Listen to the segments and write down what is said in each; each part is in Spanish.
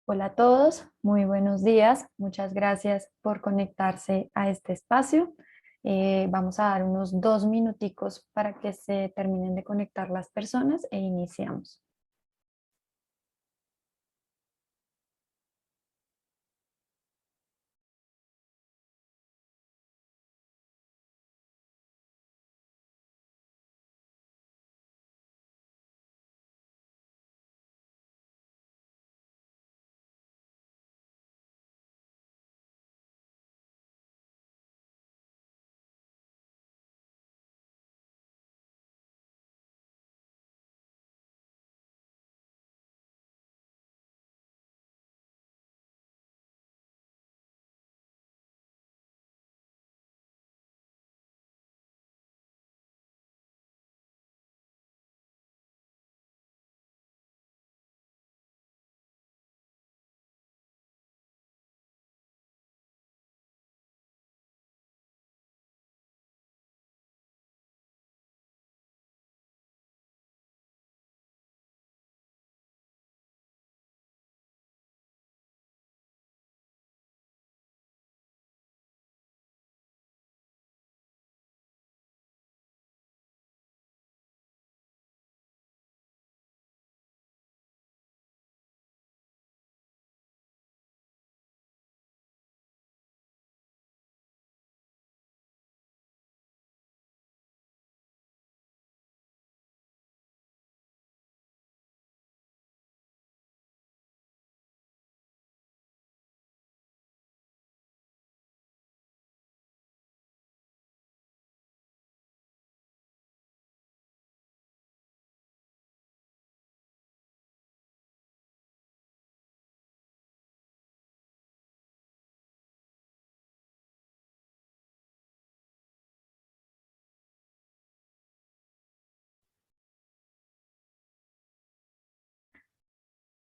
Hola a todos, muy buenos días. Muchas gracias por conectarse a este espacio. Vamos a dar unos 2 minuticos para que se terminen de conectar las personas e iniciamos.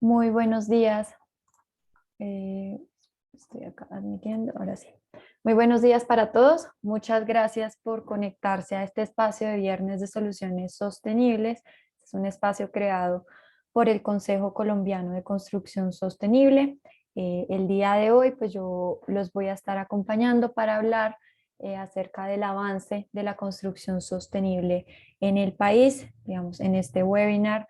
Muy buenos días. Eh, Estoy acá admitiendo, ahora sí. Muy buenos días para todos. Muchas gracias por conectarse a este espacio de Viernes de Soluciones Sostenibles. Es un espacio creado por el Consejo Colombiano de Construcción Sostenible. El día de hoy, pues yo los voy a estar acompañando para hablar acerca del avance de la construcción sostenible en el país. Digamos, en este webinar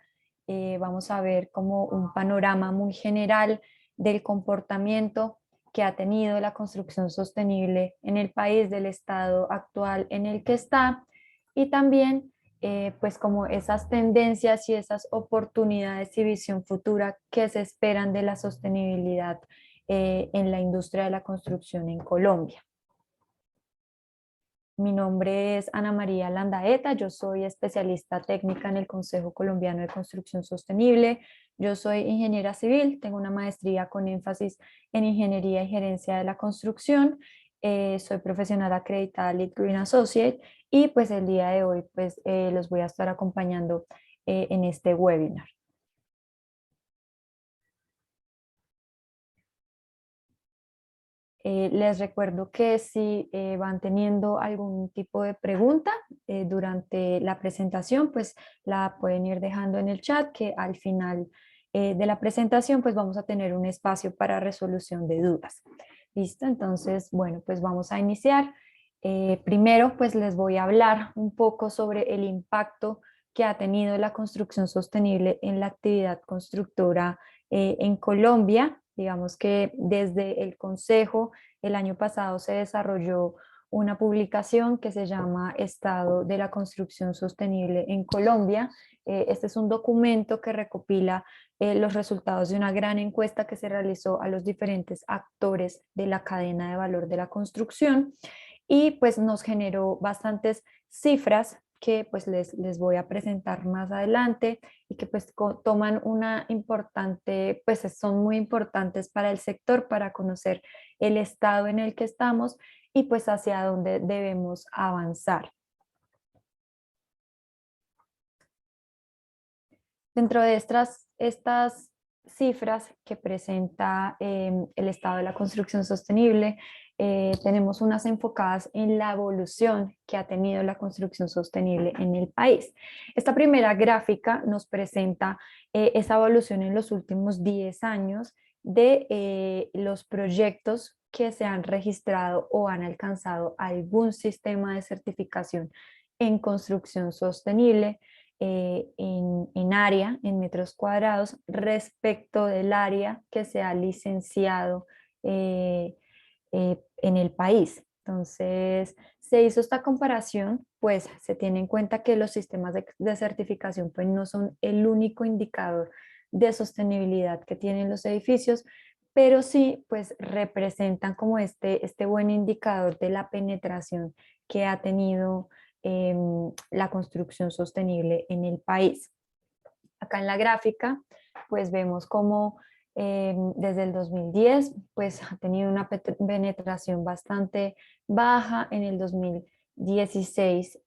vamos a ver como un panorama muy general del comportamiento que ha tenido la construcción sostenible en el país, del estado actual en el que está, y también pues como esas tendencias y esas oportunidades y visión futura que se esperan de la sostenibilidad en la industria de la construcción en Colombia. Mi nombre es Ana María Landaeta, yo soy especialista técnica en el Consejo Colombiano de Construcción Sostenible. Yo soy ingeniera civil, tengo una maestría con énfasis en ingeniería y gerencia de la construcción. Soy profesional acreditada Lead Green Associate y pues el día de hoy pues los voy a estar acompañando en este webinar. Les recuerdo que si van teniendo algún tipo de pregunta durante la presentación, pues la pueden ir dejando en el chat, que al final de la presentación pues vamos a tener un espacio para resolución de dudas. ¿Listo? Entonces, bueno, pues vamos a iniciar. Primero, pues les voy a hablar un poco sobre el impacto que ha tenido la construcción sostenible en la actividad constructora en Colombia. Digamos que desde el Consejo el año pasado se desarrolló una publicación que se llama Estado de la Construcción Sostenible en Colombia. Este es un documento que recopila los resultados de una gran encuesta que se realizó a los diferentes actores de la cadena de valor de la construcción y pues nos generó bastantes cifras que pues les voy a presentar más adelante y que pues toman una importante, pues son muy importantes para el sector para conocer el estado en el que estamos y pues hacia dónde debemos avanzar. Dentro de estas cifras que presenta el estado de la construcción sostenible, tenemos unas enfocadas en la evolución que ha tenido la construcción sostenible en el país. Esta primera gráfica nos presenta esa evolución en los últimos 10 años de los proyectos que se han registrado o han alcanzado algún sistema de certificación en construcción sostenible en área, en metros cuadrados, respecto del área que se ha licenciado en el país. Entonces, se hizo esta comparación, pues se tiene en cuenta que los sistemas de certificación pues, no son el único indicador de sostenibilidad que tienen los edificios, pero sí pues representan como este buen indicador de la penetración que ha tenido la construcción sostenible en el país. Acá en la gráfica pues vemos cómo desde el 2010 pues ha tenido una penetración bastante baja. En el 2016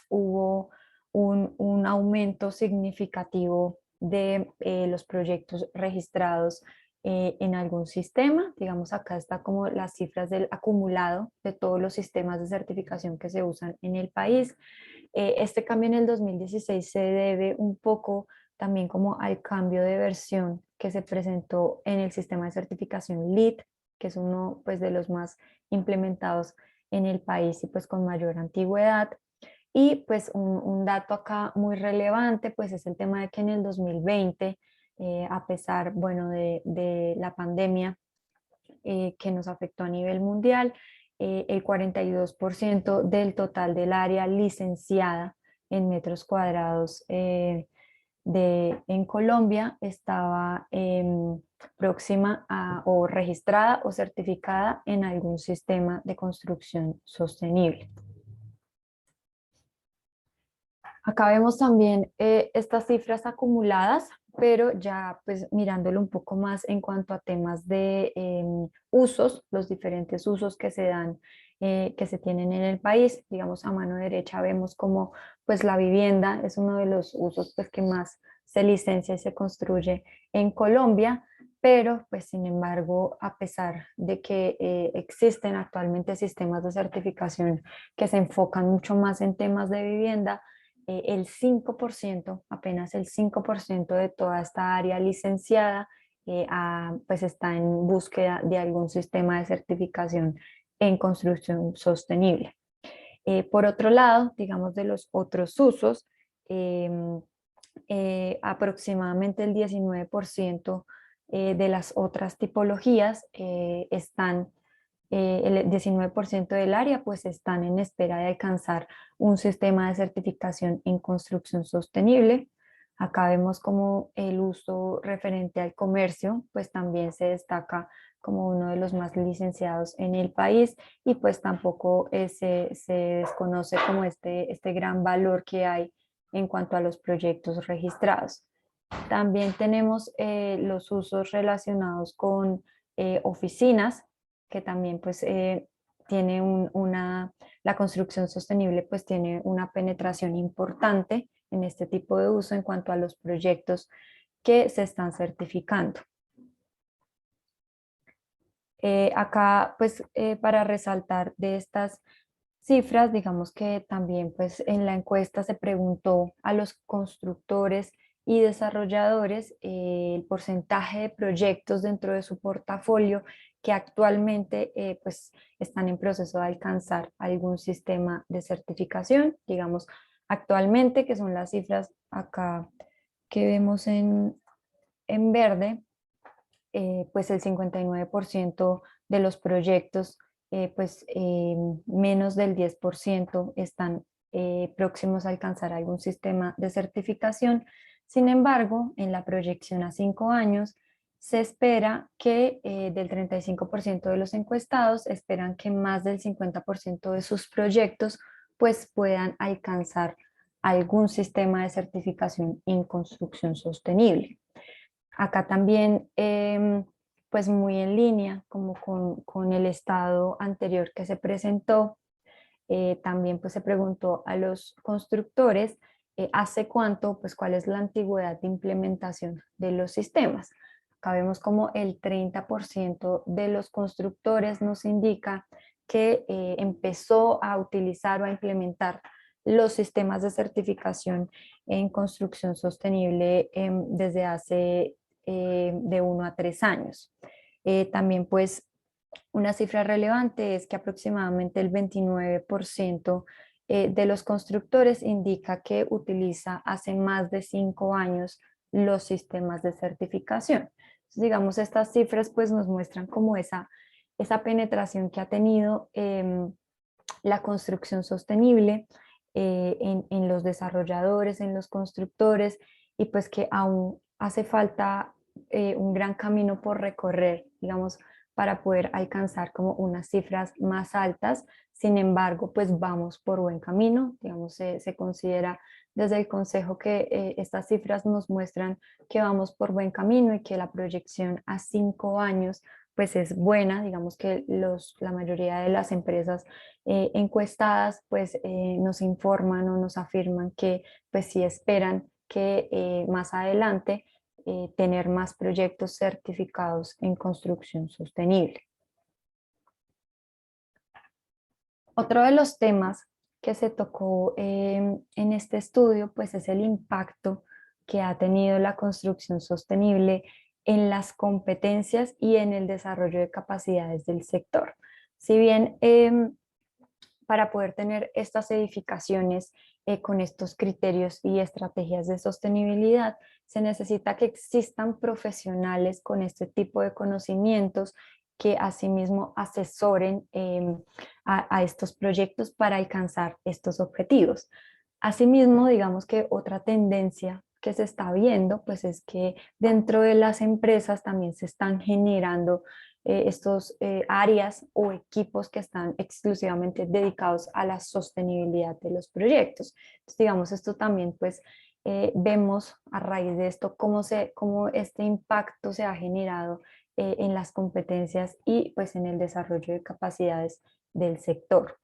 hubo un aumento significativo de los proyectos registrados en algún sistema. Digamos, acá está como las cifras del acumulado de todos los sistemas de certificación que se usan en el país. Este cambio en el 2016 se debe un poco también como al cambio de versión que se presentó en el sistema de certificación LEED, que es uno pues de los más implementados en el país y pues con mayor antigüedad. Y pues un dato acá muy relevante pues es el tema de que en el 2020, a pesar bueno de la pandemia que nos afectó a nivel mundial, el 42% del total del área licenciada en metros cuadrados en Colombia estaba próxima o registrada o certificada en algún sistema de construcción sostenible. Acá vemos también estas cifras acumuladas, pero ya pues mirándolo un poco más en cuanto a temas de usos, los diferentes usos que se dan, que se tienen en el país. Digamos, a mano derecha vemos como pues la vivienda es uno de los usos pues que más se licencia y se construye en Colombia, pero pues sin embargo, a pesar de que existen actualmente sistemas de certificación que se enfocan mucho más en temas de vivienda, el 5%, apenas el 5% de toda esta área licenciada, pues está en búsqueda de algún sistema de certificación en construcción sostenible. Por otro lado, digamos de los otros usos, aproximadamente el 19% de las otras tipologías el 19% del área pues están en espera de alcanzar un sistema de certificación en construcción sostenible. Acá vemos como el uso referente al comercio pues también se destaca como uno de los más licenciados en el país y pues tampoco se desconoce como este gran valor que hay en cuanto a los proyectos registrados. También tenemos los usos relacionados con oficinas, que también pues tiene la construcción sostenible pues tiene una penetración importante en este tipo de uso en cuanto a los proyectos que se están certificando. Acá pues para resaltar de estas cifras, digamos que también pues en la encuesta se preguntó a los constructores y desarrolladores el porcentaje de proyectos dentro de su portafolio que actualmente pues están en proceso de alcanzar algún sistema de certificación, digamos actualmente, que son las cifras acá que vemos en verde, pues el 59% de los proyectos, menos del 10% están próximos a alcanzar algún sistema de certificación. Sin embargo, en la proyección a 5 años, se espera que del 35% de los encuestados esperan que más del 50% de sus proyectos pues puedan alcanzar algún sistema de certificación en construcción sostenible. Acá también, pues muy en línea como con el estado anterior que se presentó, también pues se preguntó a los constructores hace cuánto, pues cuál es la antigüedad de implementación de los sistemas. Acá vemos como el 30% de los constructores nos indica que empezó a utilizar o a implementar los sistemas de certificación en construcción sostenible desde hace de 1 a 3 años. También pues una cifra relevante es que aproximadamente el 29% de los constructores indica que utiliza hace más de 5 años los sistemas de certificación. Entonces, digamos, estas cifras pues nos muestran como esa penetración que ha tenido la construcción sostenible en los desarrolladores, en los constructores, y pues que aún hace falta un gran camino por recorrer, digamos, para poder alcanzar como unas cifras más altas. Sin embargo, pues vamos por buen camino, digamos, se considera desde el Consejo que estas cifras nos muestran que vamos por buen camino y que la proyección a 5 años pues es buena, digamos que la mayoría de las empresas encuestadas pues nos informan o nos afirman que pues sí esperan que más adelante tener más proyectos certificados en construcción sostenible. Otro de los temas que se tocó en este estudio pues es el impacto que ha tenido la construcción sostenible en las competencias y en el desarrollo de capacidades del sector. Si bien para poder tener estas edificaciones con estos criterios y estrategias de sostenibilidad, se necesita que existan profesionales con este tipo de conocimientos que asimismo asesoren a estos proyectos para alcanzar estos objetivos. Asimismo, digamos que otra tendencia que se está viendo, pues es que dentro de las empresas también se están generando estos áreas o equipos que están exclusivamente dedicados a la sostenibilidad de los proyectos. Entonces, digamos, esto también pues vemos a raíz de esto cómo este impacto se ha generado en las competencias y pues en el desarrollo de capacidades del sector.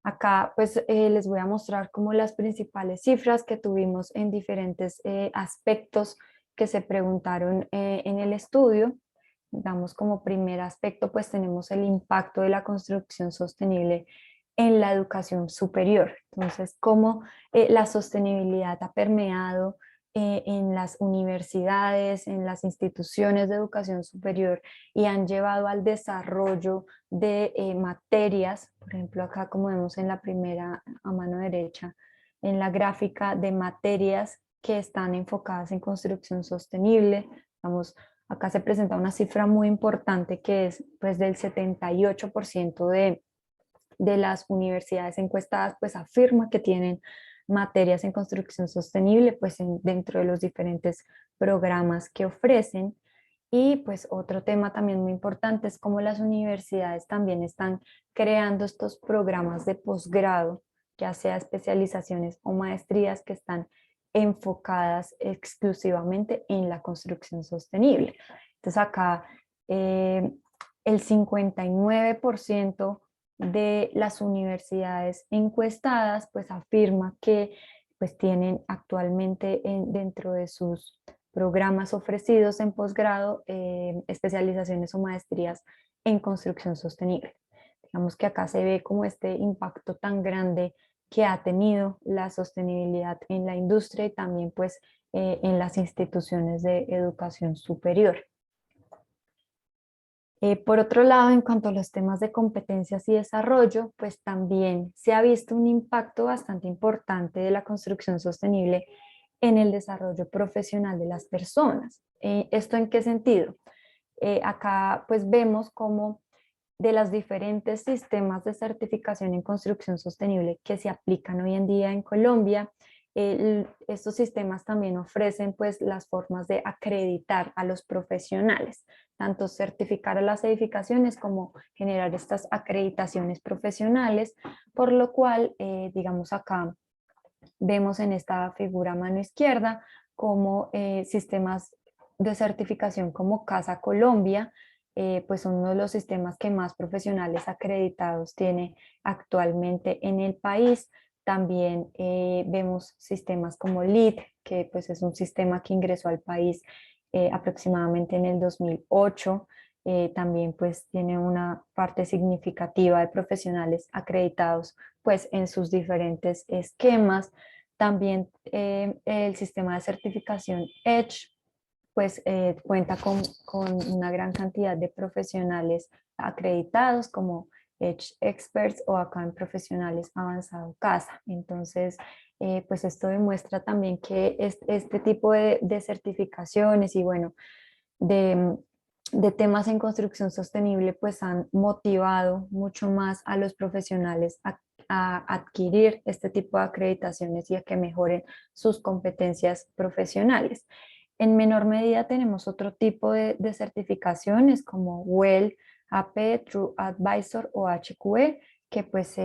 Acá pues les voy a mostrar como las principales cifras que tuvimos en diferentes aspectos que se preguntaron en el estudio. Damos como primer aspecto pues tenemos el impacto de la construcción sostenible en la educación superior. Entonces, cómo la sostenibilidad ha permeado en las universidades, en las instituciones de educación superior y han llevado al desarrollo de materias, por ejemplo, acá como vemos en la primera a mano derecha, en la gráfica de materias que están enfocadas en construcción sostenible. Vamos, acá se presenta una cifra muy importante que es pues del 78% de las universidades encuestadas pues afirma que tienen materias en construcción sostenible pues dentro de los diferentes programas que ofrecen. Y pues otro tema también muy importante es cómo las universidades también están creando estos programas de posgrado, ya sea especializaciones o maestrías que están enfocadas exclusivamente en la construcción sostenible. Entonces acá el 59% de las universidades encuestadas pues afirma que pues tienen actualmente dentro de sus programas ofrecidos en posgrado, especializaciones o maestrías en construcción sostenible. Digamos que acá se ve como este impacto tan grande que ha tenido la sostenibilidad en la industria y también pues en las instituciones de educación superior. Por otro lado, en cuanto a los temas de competencias y desarrollo, pues también se ha visto un impacto bastante importante de la construcción sostenible en el desarrollo profesional de las personas. ¿Esto en qué sentido? Acá pues vemos cómo de los diferentes sistemas de certificación en construcción sostenible que se aplican hoy en día en Colombia, estos sistemas también ofrecen pues las formas de acreditar a los profesionales, tanto certificar a las edificaciones como generar estas acreditaciones profesionales, por lo cual, digamos acá, vemos en esta figura a mano izquierda como sistemas de certificación como Casa Colombia, pues son uno de los sistemas que más profesionales acreditados tiene actualmente en el país. También vemos sistemas como LEED, que pues es un sistema que ingresó al país aproximadamente en el 2008. También pues tiene una parte significativa de profesionales acreditados pues en sus diferentes esquemas. También el sistema de certificación Edge pues cuenta con una gran cantidad de profesionales acreditados como Edge Experts o acá en profesionales avanzado CASA. Entonces, pues esto demuestra también que este tipo de certificaciones y bueno, de, de temas en construcción sostenible, pues han motivado mucho más a los profesionales a adquirir este tipo de acreditaciones y a que mejoren sus competencias profesionales. En menor medida tenemos otro tipo de certificaciones como WELL, AP, True Advisor o HQE, que pues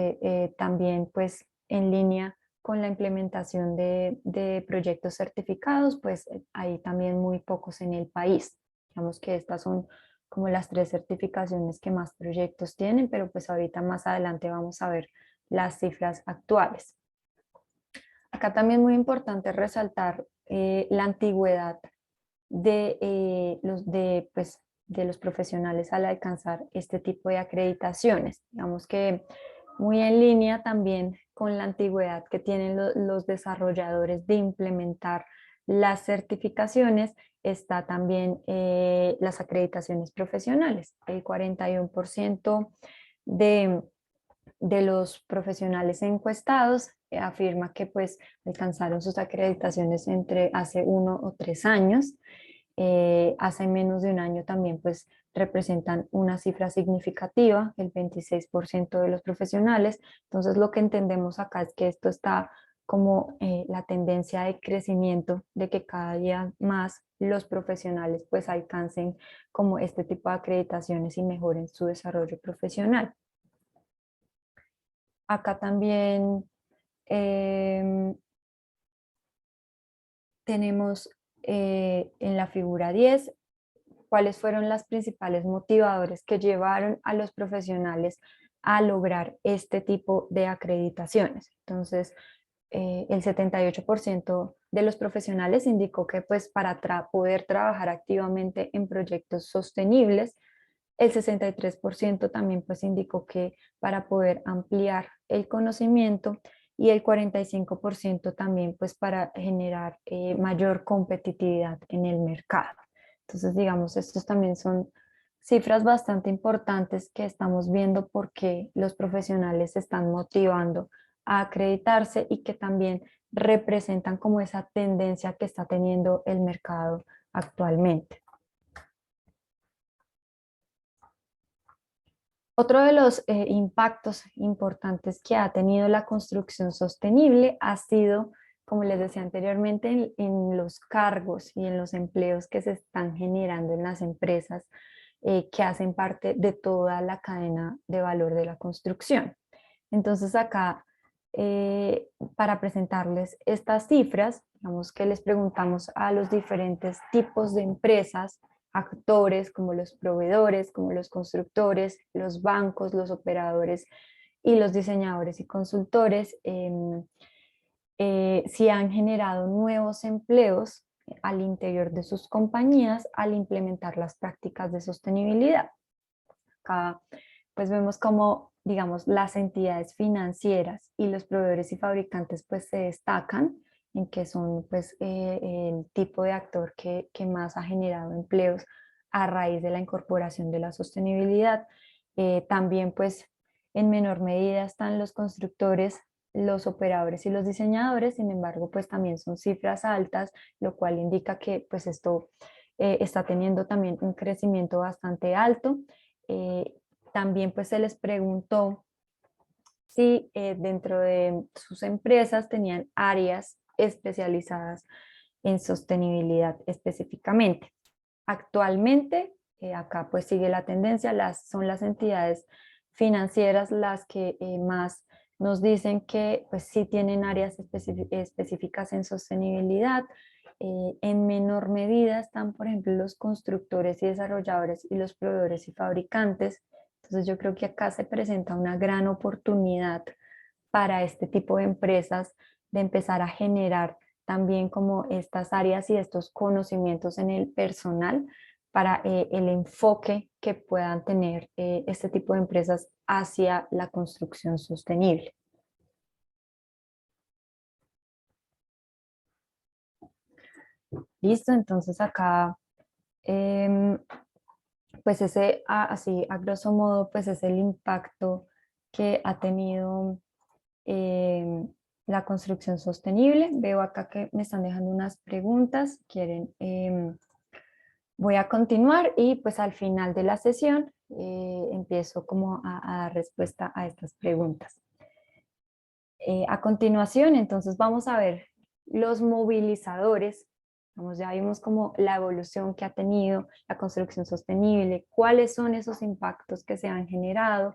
también pues en línea con la implementación de proyectos certificados, pues hay también muy pocos en el país. Digamos que estas son como las tres certificaciones que más proyectos tienen, pero pues ahorita más adelante vamos a ver las cifras actuales. Acá también muy importante resaltar la antigüedad pues, de los profesionales al alcanzar este tipo de acreditaciones. Digamos que muy en línea también con la antigüedad que tienen los desarrolladores de implementar las certificaciones, está también las acreditaciones profesionales. El 41% de de los profesionales encuestados afirma que pues alcanzaron sus acreditaciones entre hace 1 o 3 años. Hace menos de un año también pues representan una cifra significativa, el 26% de los profesionales. Entonces lo que entendemos acá es que esto está como la tendencia de crecimiento, de que cada día más los profesionales pues alcancen como este tipo de acreditaciones y mejoren su desarrollo profesional. Acá también tenemos en la figura 10 cuáles fueron las principales motivadores que llevaron a los profesionales a lograr este tipo de acreditaciones. Entonces, el 78% de los profesionales indicó que pues para poder trabajar activamente en proyectos sostenibles, el 63% también pues indicó que para poder ampliar el conocimiento y el 45% también pues para generar mayor competitividad en el mercado. Entonces, digamos, estos también son cifras bastante importantes que estamos viendo porque los profesionales se están motivando a acreditarse y que también representan como esa tendencia que está teniendo el mercado actualmente. Otro de los impactos importantes que ha tenido la construcción sostenible ha sido, como les decía anteriormente, en los cargos y en los empleos que se están generando en las empresas que hacen parte de toda la cadena de valor de la construcción. Entonces acá, para presentarles estas cifras, digamos que les preguntamos a los diferentes tipos de empresas, actores como los proveedores, como los constructores, los bancos, los operadores y los diseñadores y consultores, si han generado nuevos empleos al interior de sus compañías al implementar las prácticas de sostenibilidad. Acá pues vemos como, digamos, las entidades financieras y los proveedores y fabricantes pues se destacan en que son pues el tipo de actor que más ha generado empleos a raíz de la incorporación de la sostenibilidad. También pues en menor medida están los constructores, los operadores y los diseñadores, sin embargo pues también son cifras altas, lo cual indica que pues esto está teniendo también un crecimiento bastante alto. Eh, También pues se les preguntó si dentro de sus empresas tenían áreas especializadas en sostenibilidad específicamente. Actualmente, acá pues sigue la tendencia, son las entidades financieras las que más nos dicen que pues sí tienen áreas específicas en sostenibilidad. En menor medida están, por ejemplo, los constructores y desarrolladores y los proveedores y fabricantes. Entonces yo creo que acá se presenta una gran oportunidad para este tipo de empresas de empezar a generar también como estas áreas y estos conocimientos en el personal para el enfoque que puedan tener este tipo de empresas hacia la construcción sostenible. Listo, entonces acá, em, pues ese, así a grosso modo, pues es el impacto que ha tenido la construcción sostenible. Veo acá que me están dejando unas preguntas, quieren, voy a continuar y pues al final de la sesión empiezo como a dar respuesta a estas preguntas. A continuación, entonces vamos a ver los movilizadores. Vamos, ya vimos como la evolución que ha tenido la construcción sostenible, cuáles son esos impactos que se han generado.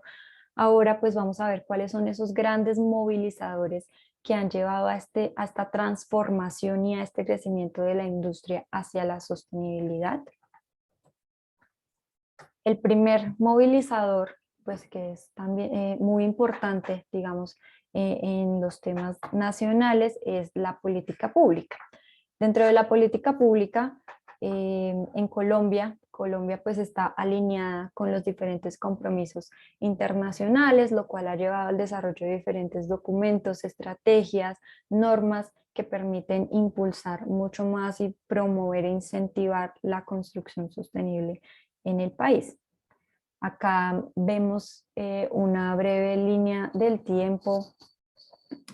Ahora pues vamos a ver cuáles son esos grandes movilizadores que han llevado a esta transformación y a este crecimiento de la industria hacia la sostenibilidad. El primer movilizador, pues que es también muy importante, digamos, en los temas nacionales, es la política pública. Dentro de la política pública, en Colombia, Colombia pues está alineada con los diferentes compromisos internacionales, lo cual ha llevado al desarrollo de diferentes documentos, estrategias, normas que permiten impulsar mucho más y promover e incentivar la construcción sostenible en el país. Acá vemos una breve línea del tiempo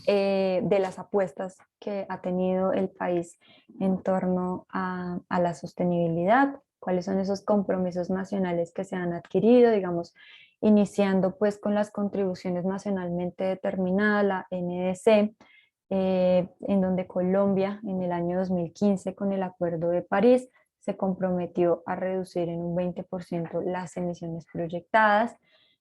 de las apuestas que ha tenido el país en torno a la sostenibilidad, cuáles son esos compromisos nacionales que se han adquirido, digamos, iniciando pues con las contribuciones nacionalmente determinadas, la NDC, en donde Colombia en el año 2015 con el Acuerdo de París se comprometió a reducir en un 20% las emisiones proyectadas.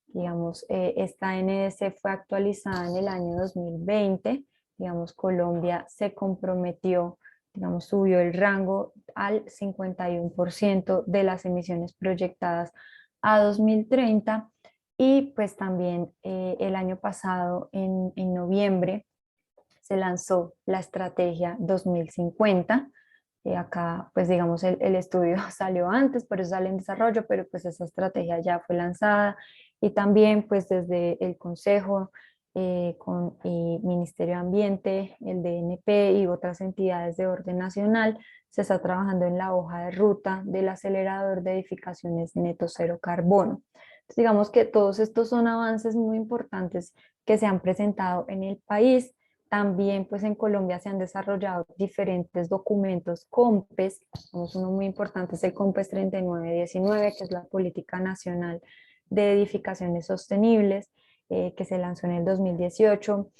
Digamos, esta NDC fue actualizada en el año 2020. Digamos, Colombia se comprometió, digamos, subió el rango al 51% de las emisiones proyectadas a 2030. Y pues también el año pasado, en noviembre, se lanzó la estrategia 2050. Acá, pues digamos, el estudio salió antes, por eso sale en desarrollo, pero pues esa estrategia ya fue lanzada y también pues desde el Consejo con el Ministerio de Ambiente, el DNP y otras entidades de orden nacional, se está trabajando en la hoja de ruta del acelerador de edificaciones neto cero carbono. Entonces, digamos que todos estos son avances muy importantes que se han presentado en el país. También pues en Colombia se han desarrollado diferentes documentos COMPES, uno muy importante es el COMPES 3919, que es la Política Nacional de Edificaciones Sostenibles, que se lanzó en el 2018.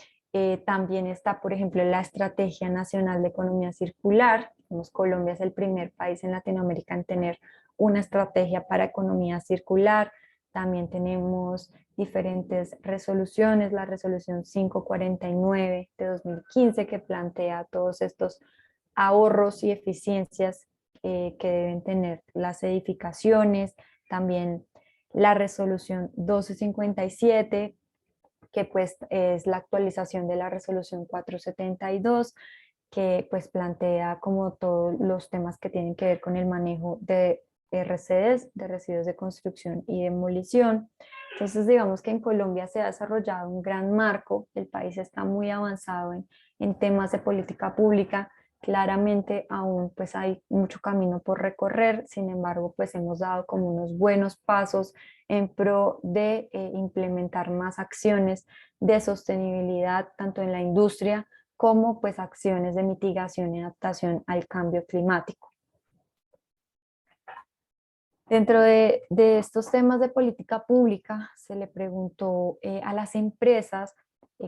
También está, por ejemplo, la Estrategia Nacional de Economía Circular. Colombia es el primer país en Latinoamérica en tener una estrategia para economía circular. También tenemos diferentes resoluciones, la resolución 549 de 2015 que plantea todos estos ahorros y eficiencias que deben tener las edificaciones, también la resolución 1257 que pues es la actualización de la resolución 472 que pues plantea como todos los temas que tienen que ver con el manejo de RCDs, de residuos de construcción y demolición. Entonces, digamos que en Colombia se ha desarrollado un gran marco, el país está muy avanzado en temas de política pública, claramente aún pues hay mucho camino por recorrer, sin embargo pues hemos dado como unos buenos pasos en pro de implementar más acciones de sostenibilidad tanto en la industria como pues acciones de mitigación y adaptación al cambio climático. Dentro de estos temas de política pública, se le preguntó a las empresas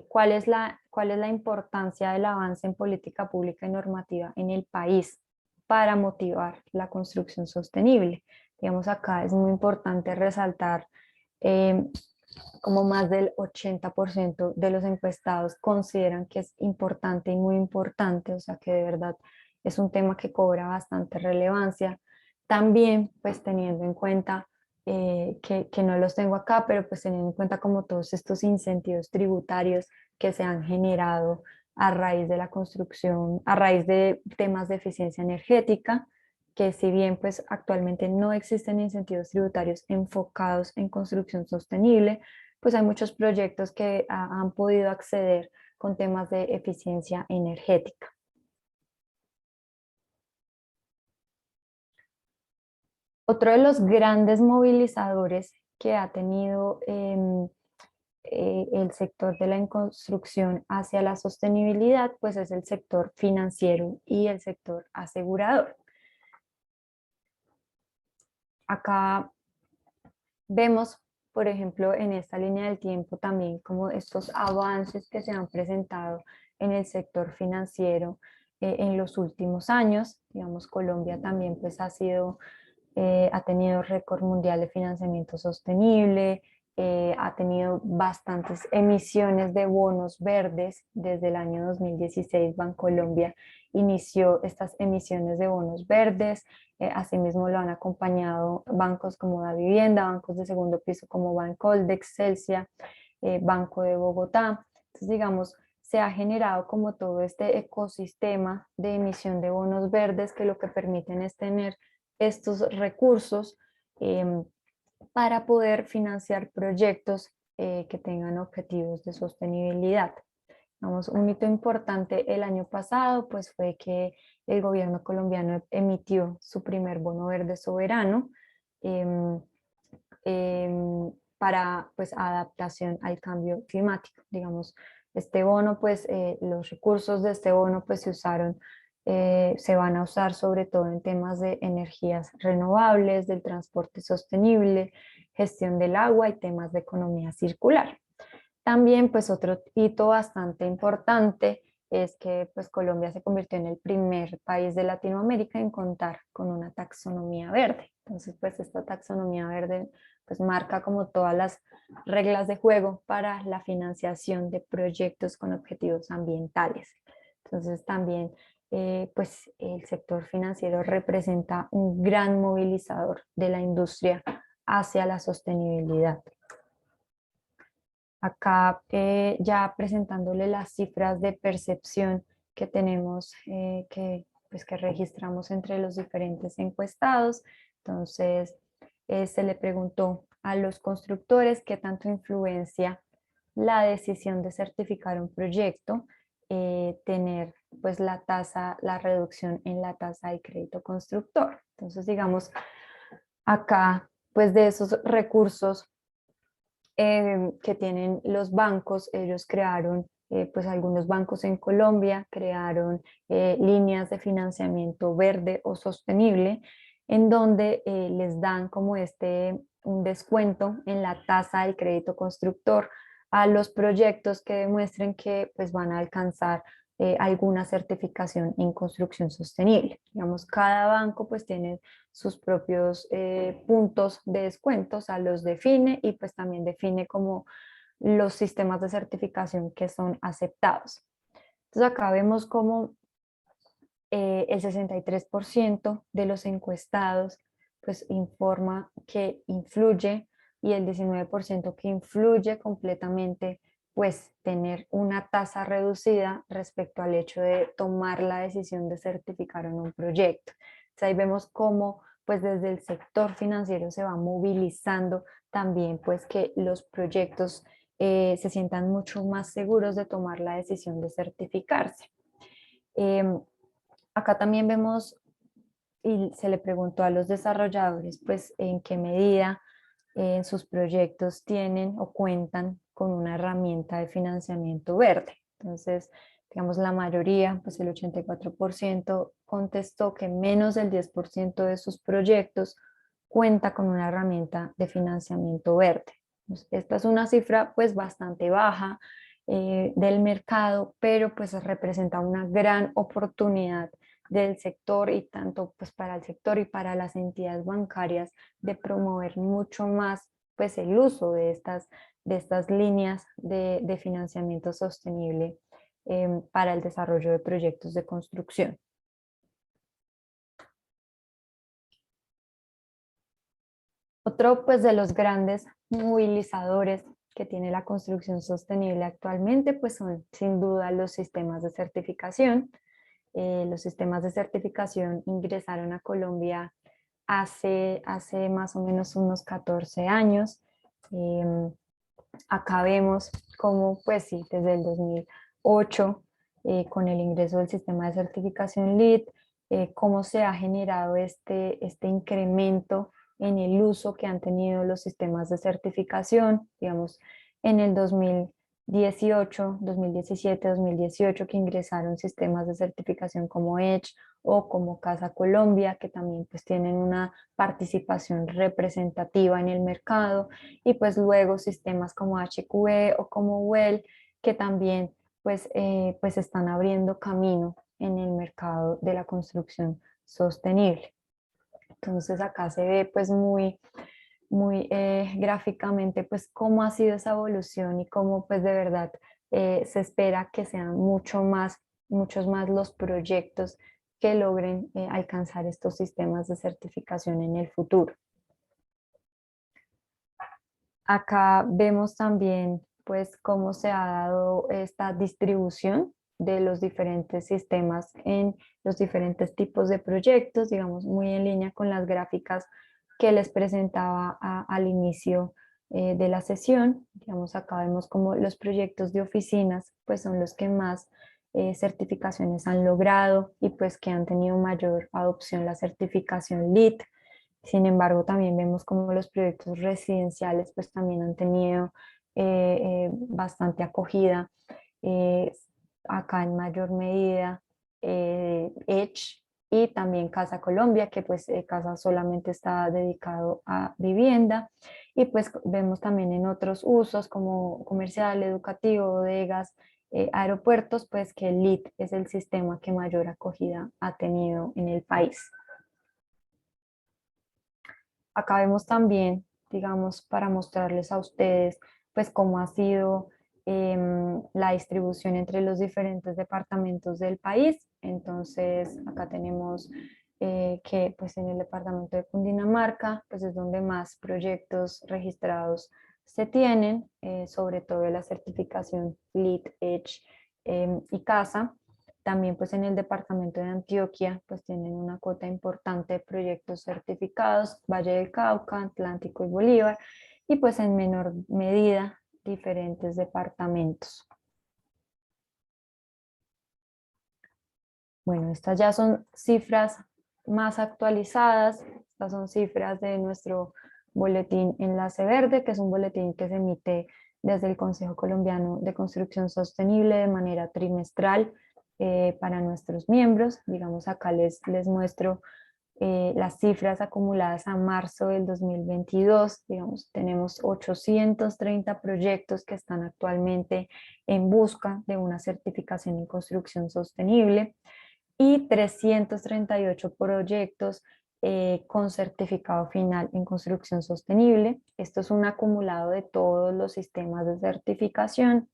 cuál es la importancia del avance en política pública y normativa en el país para motivar la construcción sostenible. Digamos, acá es muy importante resaltar eh, como más del 80% de los encuestados consideran que es importante y muy importante, o sea que de verdad es un tema que cobra bastante relevancia. También, pues teniendo en cuenta que no los tengo acá, pero pues teniendo en cuenta como todos estos incentivos tributarios que se han generado a raíz de la construcción, a raíz de temas de eficiencia energética, que si bien pues actualmente no existen incentivos tributarios enfocados en construcción sostenible, pues hay muchos proyectos que han podido acceder con temas de eficiencia energética. Otro de los grandes movilizadores que ha tenido el sector de la construcción hacia la sostenibilidad, pues es el sector financiero y el sector asegurador. Acá vemos, por ejemplo, en esta línea del tiempo también como estos avances que se han presentado en el sector financiero en los últimos años. Digamos, Colombia también pues ha tenido récord mundial de financiamiento sostenible, ha tenido bastantes emisiones de bonos verdes. Desde el año 2016, Bancolombia inició estas emisiones de bonos verdes. Asimismo, lo han acompañado bancos como Da Vivienda, bancos de segundo piso como Bancoldex, Celsia, Banco de Bogotá. Entonces, digamos, se ha generado como todo este ecosistema de emisión de bonos verdes que lo que permiten es tener estos recursos para poder financiar proyectos que tengan objetivos de sostenibilidad. Vamos, un hito importante el año pasado pues fue que el gobierno colombiano emitió su primer bono verde soberano em, para pues adaptación al cambio climático. Digamos, este bono pues los recursos de este bono pues se van a usar sobre todo en temas de energías renovables, del transporte sostenible, gestión del agua y temas de economía circular. También, pues otro hito bastante importante es que pues Colombia se convirtió en el primer país de Latinoamérica en contar con una taxonomía verde. Entonces, pues esta taxonomía verde pues marca como todas las reglas de juego para la financiación de proyectos con objetivos ambientales. Entonces, también pues el sector financiero representa un gran movilizador de la industria hacia la sostenibilidad. Acá ya presentándole las cifras de percepción que tenemos, pues, que registramos entre los diferentes encuestados. Entonces, se le preguntó a los constructores qué tanto influencia la decisión de certificar un proyecto, tener pues la reducción en la tasa de crédito constructor. Entonces, digamos, acá pues de esos recursos que tienen los bancos. Ellos crearon, pues algunos bancos en Colombia crearon líneas de financiamiento verde o sostenible, en donde les dan como un descuento en la tasa del crédito constructor a los proyectos que demuestren que pues van a alcanzar alguna certificación en construcción sostenible. Digamos, cada banco pues tiene sus propios puntos de descuento, o sea, los define y pues también define como los sistemas de certificación que son aceptados. Entonces acá vemos como el 63% de los encuestados pues informa que influye, y el 19% que influye completamente pues tener una tasa reducida respecto al hecho de tomar la decisión de certificar en un proyecto. Entonces ahí vemos cómo pues desde el sector financiero se va movilizando también pues que los proyectos se sientan mucho más seguros de tomar la decisión de certificarse. Acá también vemos y se le preguntó a los desarrolladores pues en qué medida en sus proyectos tienen o cuentan con una herramienta de financiamiento verde. Entonces, digamos, la mayoría, pues el 84% contestó que menos del 10% de sus proyectos cuenta con una herramienta de financiamiento verde. Entonces, esta es una cifra pues bastante baja del mercado, pero pues representa una gran oportunidad del sector, y tanto pues para el sector y para las entidades bancarias, de promover mucho más pues el uso de estas líneas de financiamiento sostenible para el desarrollo de proyectos de construcción. Otro pues de los grandes movilizadores que tiene la construcción sostenible actualmente, pues son sin duda los sistemas de certificación. Los sistemas de certificación ingresaron a Colombia hace más o menos unos 14 años. Em, Acá vemos cómo, pues sí, desde el 2008, con el ingreso del sistema de certificación LEED, cómo se ha generado este incremento en el uso que han tenido los sistemas de certificación, digamos, en el 2018, 2017, 2018, que ingresaron sistemas de certificación como Edge o como Casa Colombia, que también pues tienen una participación representativa en el mercado, y pues luego sistemas como HQE o como WELL, que también pues están abriendo camino en el mercado de la construcción sostenible. Entonces acá se ve pues muy gráficamente pues cómo ha sido esa evolución y cómo pues de verdad se espera que sean muchos más los proyectos que logren alcanzar estos sistemas de certificación en el futuro. Acá vemos también pues cómo se ha dado esta distribución de los diferentes sistemas en los diferentes tipos de proyectos, digamos, muy en línea con las gráficas que les presentaba al inicio de la sesión. Digamos, acá vemos como los proyectos de oficinas pues son los que más certificaciones han logrado y pues que han tenido mayor adopción la certificación LEED. Sin embargo, también vemos como los proyectos residenciales pues también han tenido bastante acogida. eh, Acá en mayor medida Edge y también Casa Colombia, que pues Casa solamente está dedicado a vivienda. Y pues vemos también en otros usos como comercial, educativo, bodegas, aeropuertos, pues que el LEED es el sistema que mayor acogida ha tenido en el país. Acá vemos también, digamos, para mostrarles a ustedes, pues cómo ha sido la distribución entre los diferentes departamentos del país. Entonces, acá tenemos que pues en el departamento de Cundinamarca, pues es donde más proyectos registrados se tienen, sobre todo de la certificación LEED, Edge y CASA. También pues en el departamento de Antioquia pues tienen una cuota importante de proyectos certificados, Valle del Cauca, Atlántico y Bolívar, y pues en menor medida diferentes departamentos. Bueno, estas ya son cifras más actualizadas, estas son cifras de nuestro boletín Enlace Verde, que es un boletín que se emite desde el Consejo Colombiano de Construcción Sostenible de manera trimestral para nuestros miembros. Digamos, acá les muestro las cifras acumuladas a marzo del 2022. Digamos, tenemos 830 proyectos que están actualmente en busca de una certificación en construcción sostenible y 338 proyectos con certificado final en construcción sostenible. Esto es un acumulado de todos los sistemas de certificación.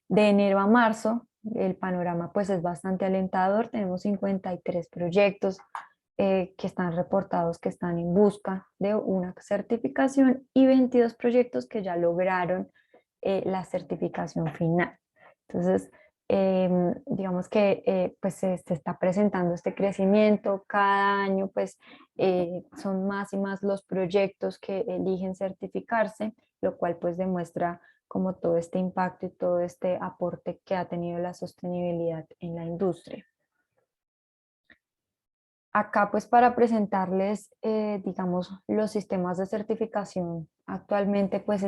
De enero a marzo, el panorama pues es bastante alentador. Tenemos 53 proyectos que están reportados, que están en busca de una certificación, y 22 proyectos que ya lograron la certificación final. Entonces, digamos que pues se está presentando este crecimiento cada año, pues son más y más los proyectos que eligen certificarse, lo cual pues demuestra como todo este impacto y todo este aporte que ha tenido la sostenibilidad en la industria. Acá pues para presentarles, digamos, los sistemas de certificación actualmente pues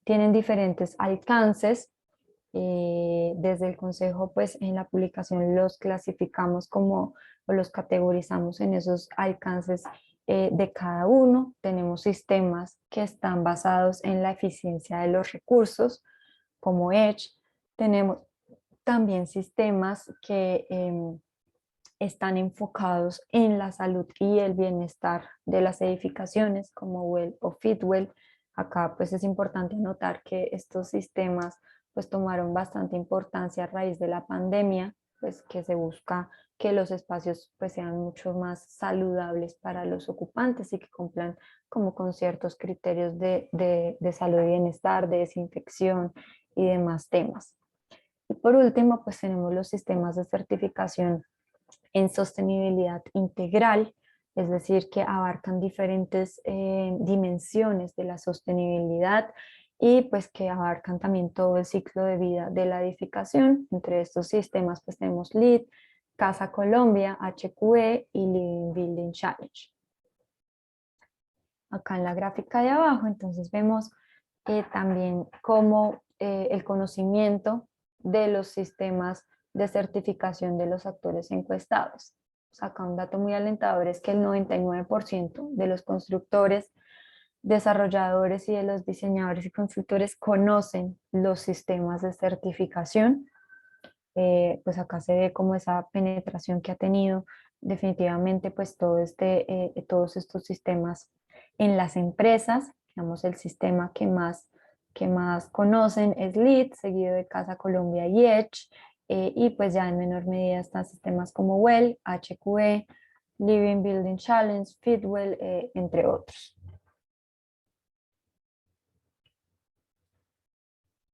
tienen diferentes alcances. Desde el Consejo pues en la publicación los clasificamos como o los categorizamos en esos alcances de cada uno. Tenemos sistemas que están basados en la eficiencia de los recursos como Edge. Tenemos también sistemas que están enfocados en la salud y el bienestar de las edificaciones como Well o Fitwell. Acá pues es importante notar que estos sistemas pues tomaron bastante importancia a raíz de la pandemia, pues que se busca que los espacios pues sean mucho más saludables para los ocupantes y que cumplan como con ciertos criterios de salud y bienestar, de desinfección y demás temas. Y por último, pues tenemos los sistemas de certificación en sostenibilidad integral, es decir, que abarcan diferentes dimensiones de la sostenibilidad y pues que abarcan también todo el ciclo de vida de la edificación. Entre estos sistemas pues tenemos LEED, Casa Colombia, HQE y Living Building Challenge. Acá en la gráfica de abajo, entonces vemos también cómo el conocimiento de los sistemas de certificación de los actores encuestados. O sea, acá un dato muy alentador es que el 99% de los constructores, desarrolladores y de los diseñadores y constructores conocen los sistemas de certificación. Pues acá se ve como esa penetración que ha tenido definitivamente pues todos estos sistemas en las empresas. Digamos, el sistema que más conocen es LEED, seguido de Casa Colombia y Edge, y pues ya en menor medida están sistemas como WELL, HQE, Living Building Challenge, Fitwel, entre otros.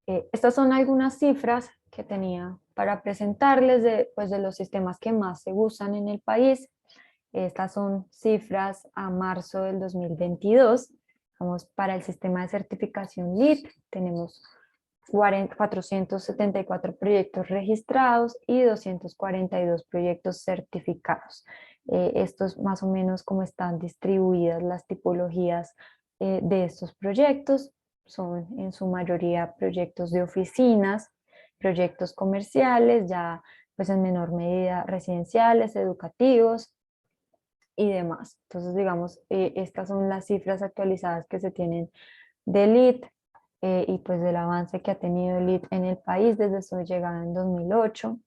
Estas son algunas cifras que tenía para presentarles pues, de los sistemas que más se usan en el país. Estas son cifras a marzo del 2022. Vamos para el sistema de certificación LEED. Tenemos 474 proyectos registrados y 242 proyectos certificados. Estos más o menos como están distribuidas las tipologías de estos proyectos. Son en su mayoría proyectos de oficinas, proyectos comerciales, ya pues en menor medida residenciales, educativos y demás. Entonces, digamos, estas son las cifras actualizadas que se tienen de LEED y pues del avance que ha tenido LEED en el país desde su llegada en 2008.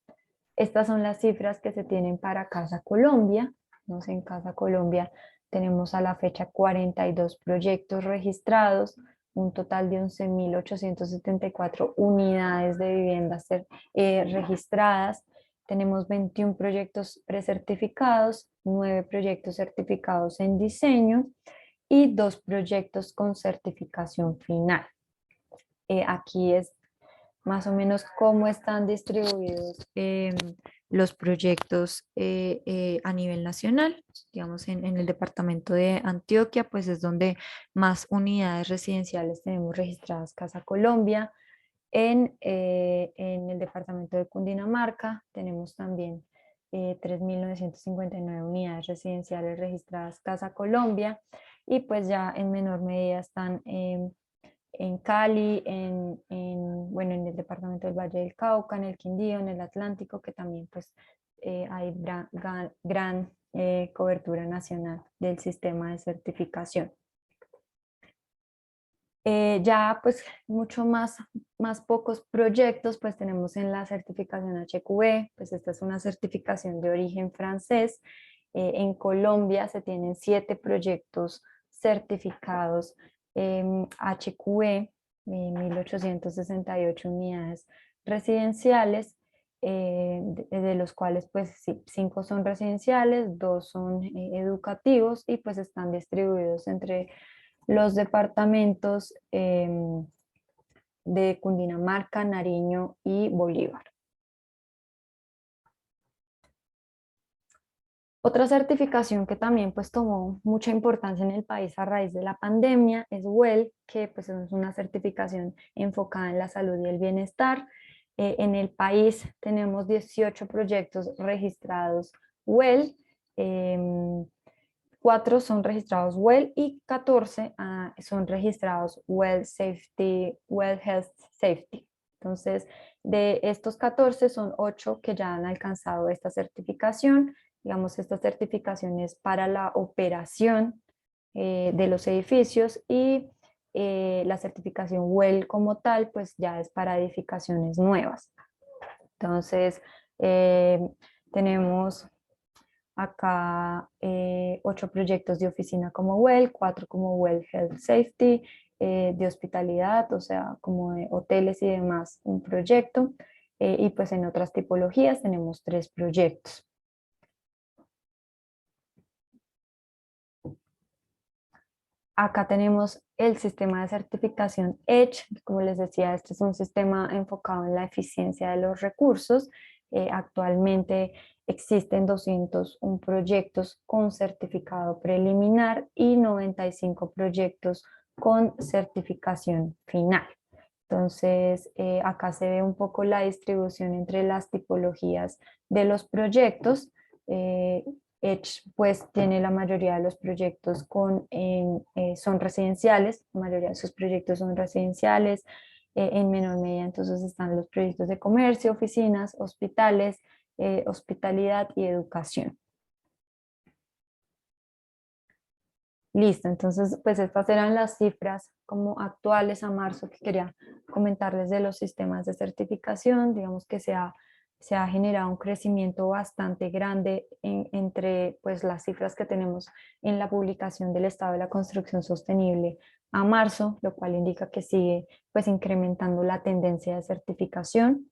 Estas son las cifras que se tienen para Casa Colombia. No sé, en Casa Colombia tenemos a la fecha 42 proyectos registrados, un total de 11.874 unidades de viviendas registradas. Tenemos 21 proyectos precertificados, 9 proyectos certificados en diseño y 2 proyectos con certificación final. Aquí es más o menos cómo están distribuidos los proyectos a nivel nacional. Digamos, en el departamento de Antioquia, pues es donde más unidades residenciales tenemos registradas Casa Colombia. En el departamento de Cundinamarca tenemos también 3.959 unidades residenciales registradas Casa Colombia y pues ya en menor medida están en Cali, bueno, en el departamento del Valle del Cauca, en el Quindío, en el Atlántico, que también pues hay gran cobertura nacional del sistema de certificación. Ya pues mucho más pocos proyectos pues tenemos en la certificación HQE, pues esta es una certificación de origen francés. En Colombia se tienen 7 proyectos certificados HQE, 1.868 unidades residenciales, de los cuales pues sí, 5 son residenciales, 2 son educativos y pues están distribuidos entre los departamentos de Cundinamarca, Nariño y Bolívar. Otra certificación que también pues tomó mucha importancia en el país a raíz de la pandemia es WELL, que pues es una certificación enfocada en la salud y el bienestar. En el país tenemos 18 proyectos registrados WELL, 4 son registrados WELL y 14 son registrados WELL Safety, WELL Health Safety. Entonces, de estos 14 son 8 que ya han alcanzado esta certificación. Digamos, esta certificación es para la operación de los edificios y la certificación WELL como tal, pues ya es para edificaciones nuevas. Entonces, tenemos acá 8 proyectos de oficina como WELL, 4 como WELL Health Safety, de hospitalidad, o sea, como de hoteles y demás, un proyecto. y pues en otras tipologías tenemos 3 proyectos. Acá tenemos el sistema de certificación EDGE. Como les decía, este es un sistema enfocado en la eficiencia de los recursos. Actualmente existen 201 proyectos con certificado preliminar y 95 proyectos con certificación final. Entonces, acá se ve un poco la distribución entre las tipologías de los proyectos. Edge pues tiene la mayoría de los proyectos son residenciales, la mayoría de sus proyectos son residenciales, en menor medida entonces están los proyectos de comercio, oficinas, hospitales, hospitalidad y educación. Listo, entonces pues estas eran las cifras como actuales a marzo que quería comentarles de los sistemas de certificación. Digamos que se ha generado un crecimiento bastante grande entre pues las cifras que tenemos en la publicación del estado de la construcción sostenible a marzo, lo cual indica que sigue pues incrementando la tendencia de certificación.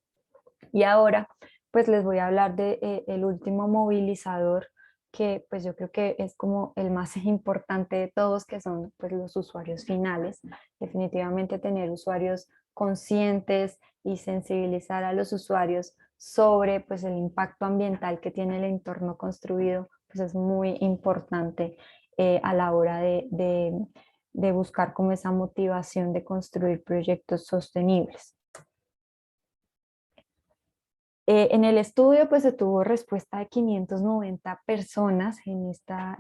Y ahora pues les voy a hablar de el último movilizador que pues yo creo que es como el más importante de todos, que son pues los usuarios finales. Definitivamente tener usuarios conscientes y sensibilizar a los usuarios sobre pues el impacto ambiental que tiene el entorno construido, pues es muy importante a la hora de buscar como esa motivación de construir proyectos sostenibles. En el estudio pues se tuvo respuesta de 590 personas en esta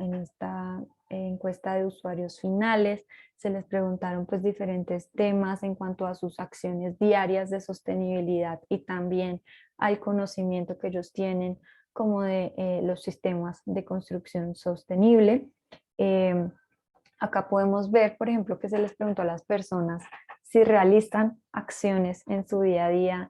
encuesta de usuarios finales. Se les preguntaron pues diferentes temas en cuanto a sus acciones diarias de sostenibilidad y también al conocimiento que ellos tienen como de los sistemas de construcción sostenible. Acá podemos ver, por ejemplo, que se les preguntó a las personas si realizan acciones en su día a día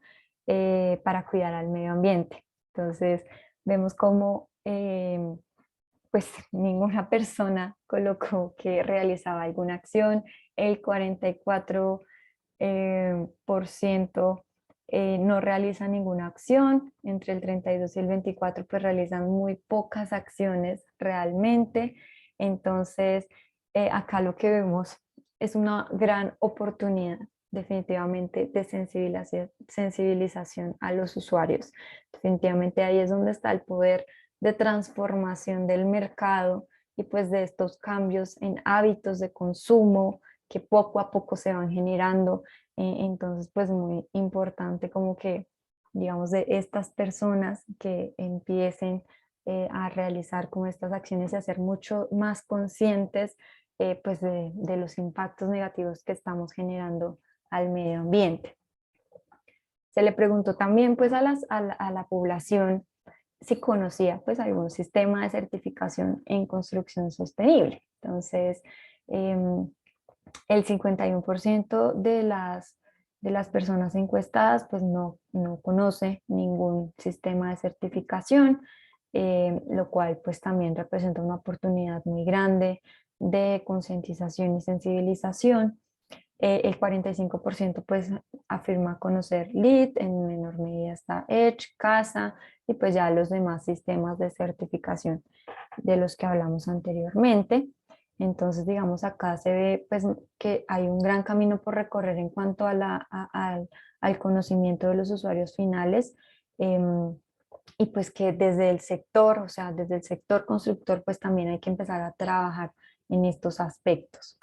para cuidar al medio ambiente. Entonces, vemos cómo pues ninguna persona colocó que realizaba alguna acción. El 44% por ciento no realiza ninguna acción. Entre el 32 y el 24% pues realizan muy pocas acciones realmente. Entonces, acá lo que vemos es una gran oportunidad definitivamente de sensibilización a los usuarios. Definitivamente ahí es donde está el poder de transformación del mercado y pues de estos cambios en hábitos de consumo que poco a poco se van generando. Entonces, pues muy importante como que, digamos, de estas personas que empiecen a realizar como estas acciones y a ser mucho más conscientes pues de los impactos negativos que estamos generando al medio ambiente. Se le preguntó también pues a la población si conocía pues algún sistema de certificación en construcción sostenible. Entonces, el 51% de las personas encuestadas pues no conoce ningún sistema de certificación, lo cual pues también representa una oportunidad muy grande de concientización y sensibilización. El 45% pues afirma conocer LEED, en menor medida está Edge, CASA y pues ya los demás sistemas de certificación de los que hablamos anteriormente. Entonces, digamos, acá se ve pues que hay un gran camino por recorrer en cuanto a al conocimiento de los usuarios finales, y pues que desde el sector, o sea, desde el sector constructor, pues también hay que empezar a trabajar en estos aspectos.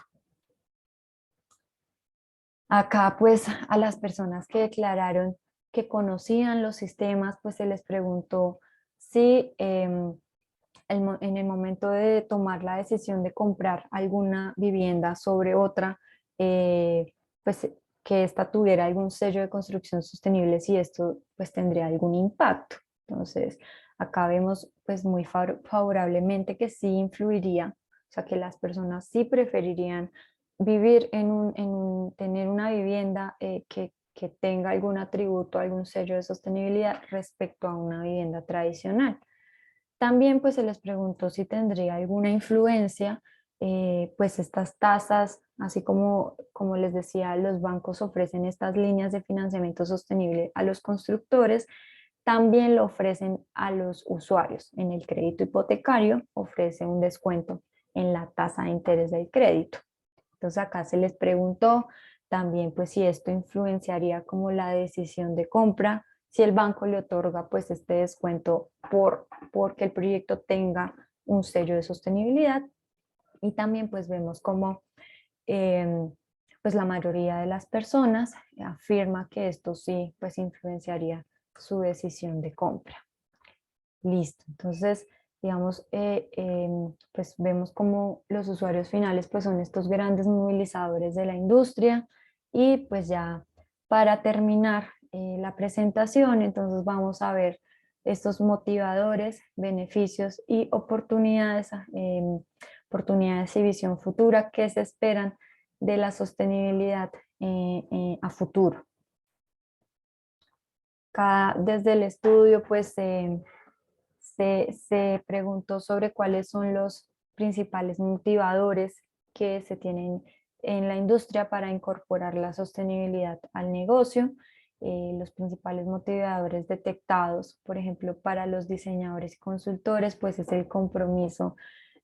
Acá pues a las personas que declararon que conocían los sistemas, pues se les preguntó si en el momento de tomar la decisión de comprar alguna vivienda sobre otra, pues que ésta tuviera algún sello de construcción sostenible, si esto pues tendría algún impacto. Entonces, acá vemos pues muy favorablemente que sí influiría, o sea que las personas sí preferirían vivir tener una vivienda que tenga algún atributo, algún sello de sostenibilidad respecto a una vivienda tradicional. También pues se les preguntó si tendría alguna influencia pues estas tasas, así como les decía, los bancos ofrecen estas líneas de financiamiento sostenible a los constructores, también lo ofrecen a los usuarios. En el crédito hipotecario ofrece un descuento en la tasa de interés del crédito. Entonces acá se les preguntó también pues si esto influenciaría como la decisión de compra, si el banco le otorga pues este descuento porque el proyecto tenga un sello de sostenibilidad. Y también pues vemos como pues la mayoría de las personas afirma que esto sí pues influenciaría su decisión de compra. Listo, entonces digamos, pues vemos como los usuarios finales pues son estos grandes movilizadores de la industria. Y pues ya para terminar la presentación, entonces vamos a ver estos motivadores, beneficios y oportunidades, oportunidades y visión futura que se esperan de la sostenibilidad a futuro. Desde el estudio pues se preguntó sobre cuáles son los principales motivadores que se tienen en la industria para incorporar la sostenibilidad al negocio. Los principales motivadores detectados, por ejemplo, para los diseñadores y consultores, pues es el compromiso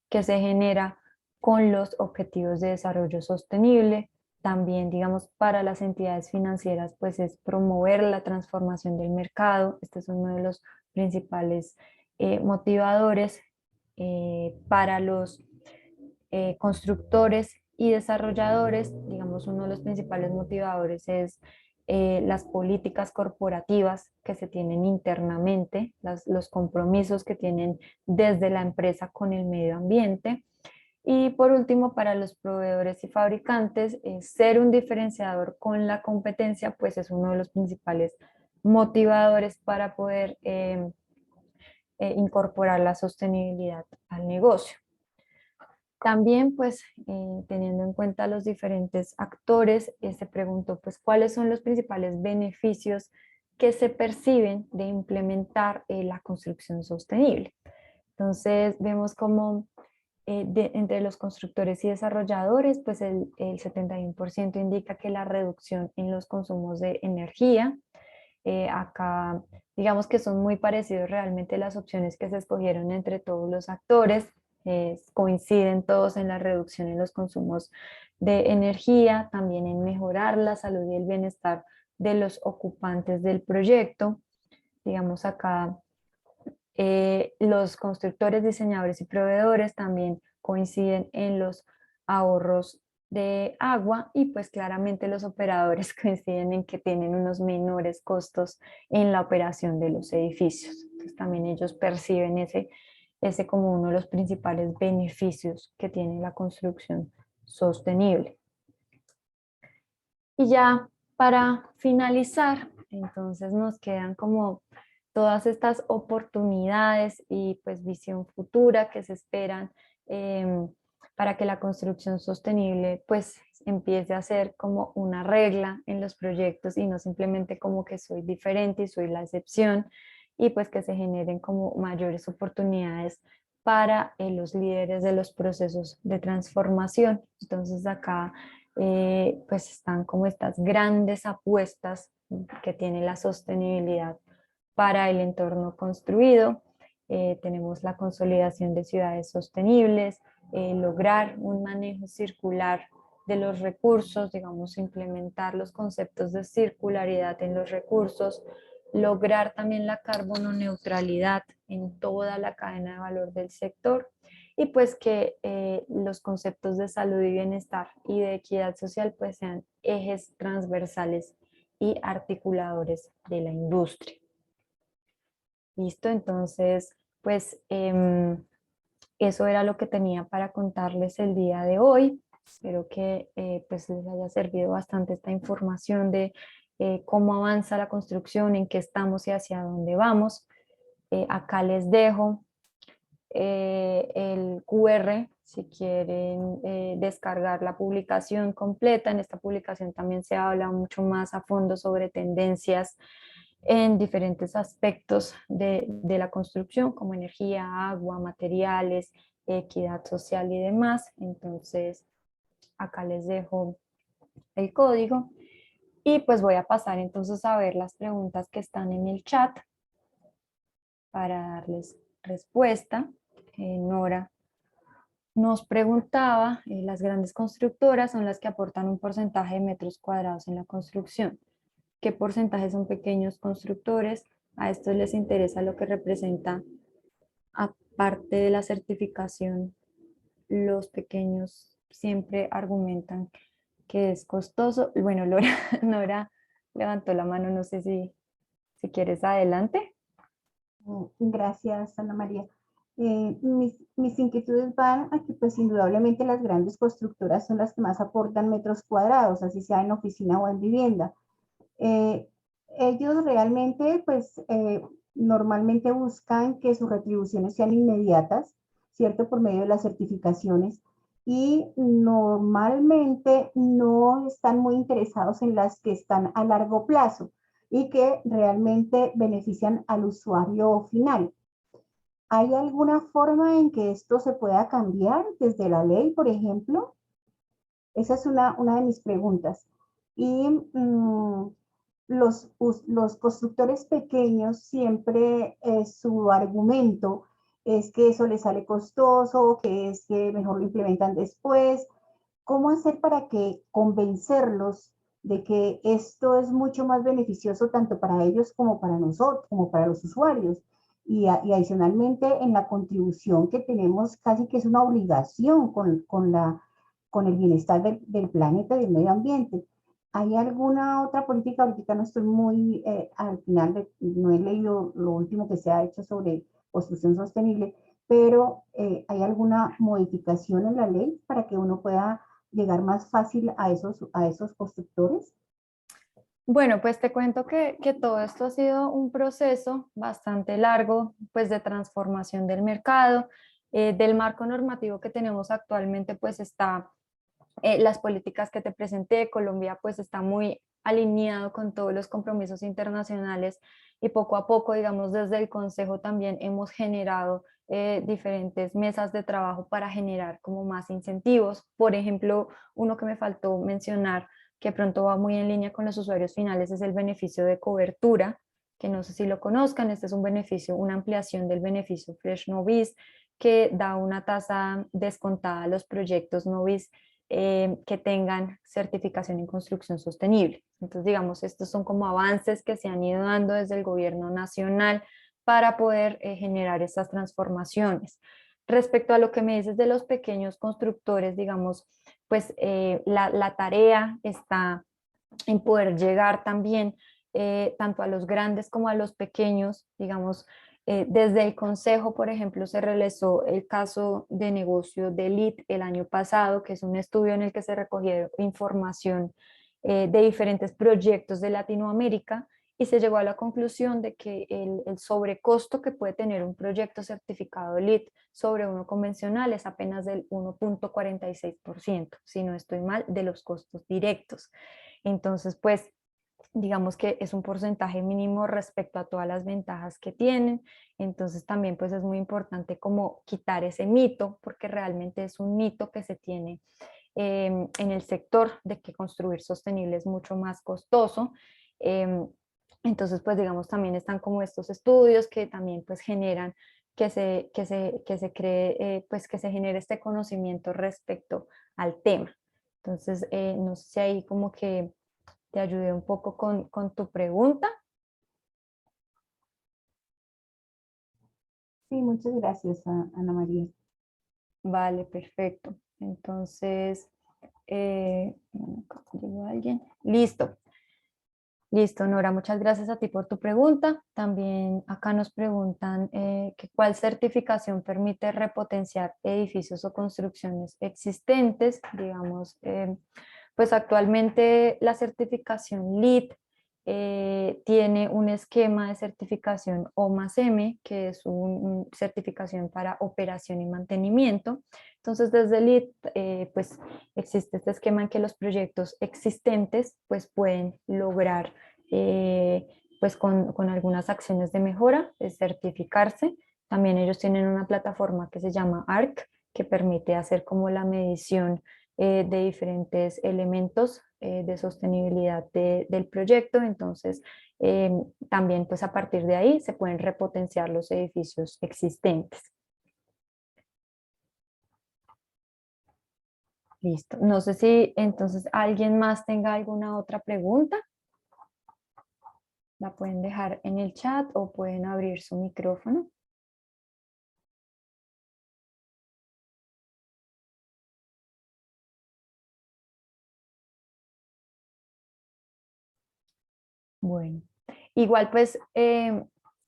que se genera con los objetivos de desarrollo sostenible. También, digamos, para las entidades financieras, pues es promover la transformación del mercado. Este es uno de los principales motivadores. Para los constructores y desarrolladores, digamos, uno de los principales motivadores es las políticas corporativas que se tienen internamente, los compromisos que tienen desde la empresa con el medio ambiente. Y por último, para los proveedores y fabricantes, ser un diferenciador con la competencia, pues es uno de los principales motivadores para poder incorporar la sostenibilidad al negocio. También, pues, teniendo en cuenta los diferentes actores, se preguntó, pues, cuáles son los principales beneficios que se perciben de implementar la construcción sostenible. Entonces, vemos como entre los constructores y desarrolladores, pues el 71% indica que la reducción en los consumos de energía, acá digamos que son muy parecidos realmente las opciones que se escogieron entre todos los actores, coinciden todos en la reducción en los consumos de energía, también en mejorar la salud y el bienestar de los ocupantes del proyecto. Digamos acá los constructores, diseñadores y proveedores también coinciden en los ahorros de agua y pues claramente los operadores coinciden en que tienen unos menores costos en la operación de los edificios. Entonces también ellos perciben ese como uno de los principales beneficios que tiene la construcción sostenible. Y ya para finalizar, entonces nos quedan como todas estas oportunidades y pues visión futura que se esperan para que la construcción sostenible pues empiece a ser como una regla en los proyectos y no simplemente como que soy diferente y soy la excepción, y pues que se generen como mayores oportunidades para los líderes de los procesos de transformación. Entonces acá pues están como estas grandes apuestas que tiene la sostenibilidad para el entorno construido. Tenemos la consolidación de ciudades sostenibles, lograr un manejo circular de los recursos, digamos, implementar los conceptos de circularidad en los recursos, lograr también la carbono neutralidad en toda la cadena de valor del sector, y pues que los conceptos de salud y bienestar y de equidad social pues sean ejes transversales y articuladores de la industria. Listo, entonces pues eso era lo que tenía para contarles el día de hoy. Espero que pues les haya servido bastante esta información de cómo avanza la construcción, en qué estamos y hacia dónde vamos. Acá les dejo el QR si quieren descargar la publicación completa. En esta publicación también se habla mucho más a fondo sobre tendencias en diferentes aspectos de la construcción, como energía, agua, materiales, equidad social y demás. Entonces, acá les dejo el código y pues voy a pasar entonces a ver las preguntas que están en el chat para darles respuesta. Nora nos preguntaba, las grandes constructoras son las que aportan un porcentaje de metros cuadrados en la construcción. ¿Qué porcentaje son pequeños constructores? A estos les interesa lo que representa, aparte de la certificación, los pequeños siempre argumentan que es costoso. Bueno, Laura, Nora levantó la mano, no sé si quieres adelante. Gracias, Ana María. Mis inquietudes van a que, pues, indudablemente las grandes constructoras son las que más aportan metros cuadrados, así sea en oficina o en vivienda. Eh, Ellos realmente, pues, normalmente buscan que sus retribuciones sean inmediatas, ¿cierto? Por medio de las certificaciones. Y normalmente no están muy interesados en las que están a largo plazo y que realmente benefician al usuario final. ¿Hay alguna forma en que esto se pueda cambiar desde la ley, por ejemplo? Esa es una de mis preguntas. Y los constructores pequeños siempre su argumento es que eso les sale costoso, que es que mejor lo implementan después. ¿Cómo hacer para que convencerlos de que esto es mucho más beneficioso tanto para ellos como para nosotros, como para los usuarios? Y adicionalmente en la contribución que tenemos casi que es una obligación con el bienestar del planeta y del medio ambiente. ¿Hay alguna otra política? Ahorita no estoy muy al final, no he leído lo último que se ha hecho sobre construcción sostenible, pero ¿hay alguna modificación en la ley para que uno pueda llegar más fácil a esos constructores? Bueno, pues te cuento que todo esto ha sido un proceso bastante largo, pues de transformación del mercado, del marco normativo que tenemos actualmente, pues está las políticas que te presenté. Colombia pues está muy alineado con todos los compromisos internacionales y poco a poco, digamos, desde el Consejo también hemos generado diferentes mesas de trabajo para generar como más incentivos. Por ejemplo, uno que me faltó mencionar, que pronto va muy en línea con los usuarios finales, es el beneficio de cobertura, que no sé si lo conozcan. Este es un beneficio, una ampliación del beneficio Fresh Novis, que da una tasa descontada a los proyectos Novis que tengan certificación en construcción sostenible. Entonces, digamos, estos son como avances que se han ido dando desde el gobierno nacional para poder generar estas transformaciones. Respecto a lo que me dices de los pequeños constructores, digamos, pues la tarea está en poder llegar también tanto a los grandes como a los pequeños, digamos, desde el Consejo, por ejemplo, se realizó el caso de negocio de LEED el año pasado, que es un estudio en el que se recogió información de diferentes proyectos de Latinoamérica y se llegó a la conclusión de que el sobrecosto que puede tener un proyecto certificado LEED sobre uno convencional es apenas del 1,46%, si no estoy mal, de los costos directos. Entonces, pues digamos que es un porcentaje mínimo respecto a todas las ventajas que tienen. Entonces también pues es muy importante como quitar ese mito, porque realmente es un mito que se tiene en el sector de que construir sostenible es mucho más costoso. Eh, entonces pues digamos también están como estos estudios que también pues generan que se cree, pues que se genere este conocimiento respecto al tema. Entonces, no sé si ahí como que te ayudé un poco con tu pregunta. Sí, muchas gracias, Ana María. Vale, perfecto. Entonces, ¿llegó alguien? Listo, listo, Nora. Muchas gracias a ti por tu pregunta. También acá nos preguntan que cuál certificación permite repotenciar edificios o construcciones existentes. Digamos, pues actualmente la certificación LEED tiene un esquema de certificación O más M, que es una certificación para operación y mantenimiento. Entonces, desde LEED, pues existe este esquema en que los proyectos existentes pues pueden lograr, pues con algunas acciones de mejora, certificarse. También ellos tienen una plataforma que se llama ARC, que permite hacer como la medición de diferentes elementos de sostenibilidad del proyecto. Entonces, eh, también pues a partir de ahí se pueden repotenciar los edificios existentes. Listo. No sé si entonces alguien más tenga alguna otra pregunta. La pueden dejar en el chat o pueden abrir su micrófono. Bueno, igual pues,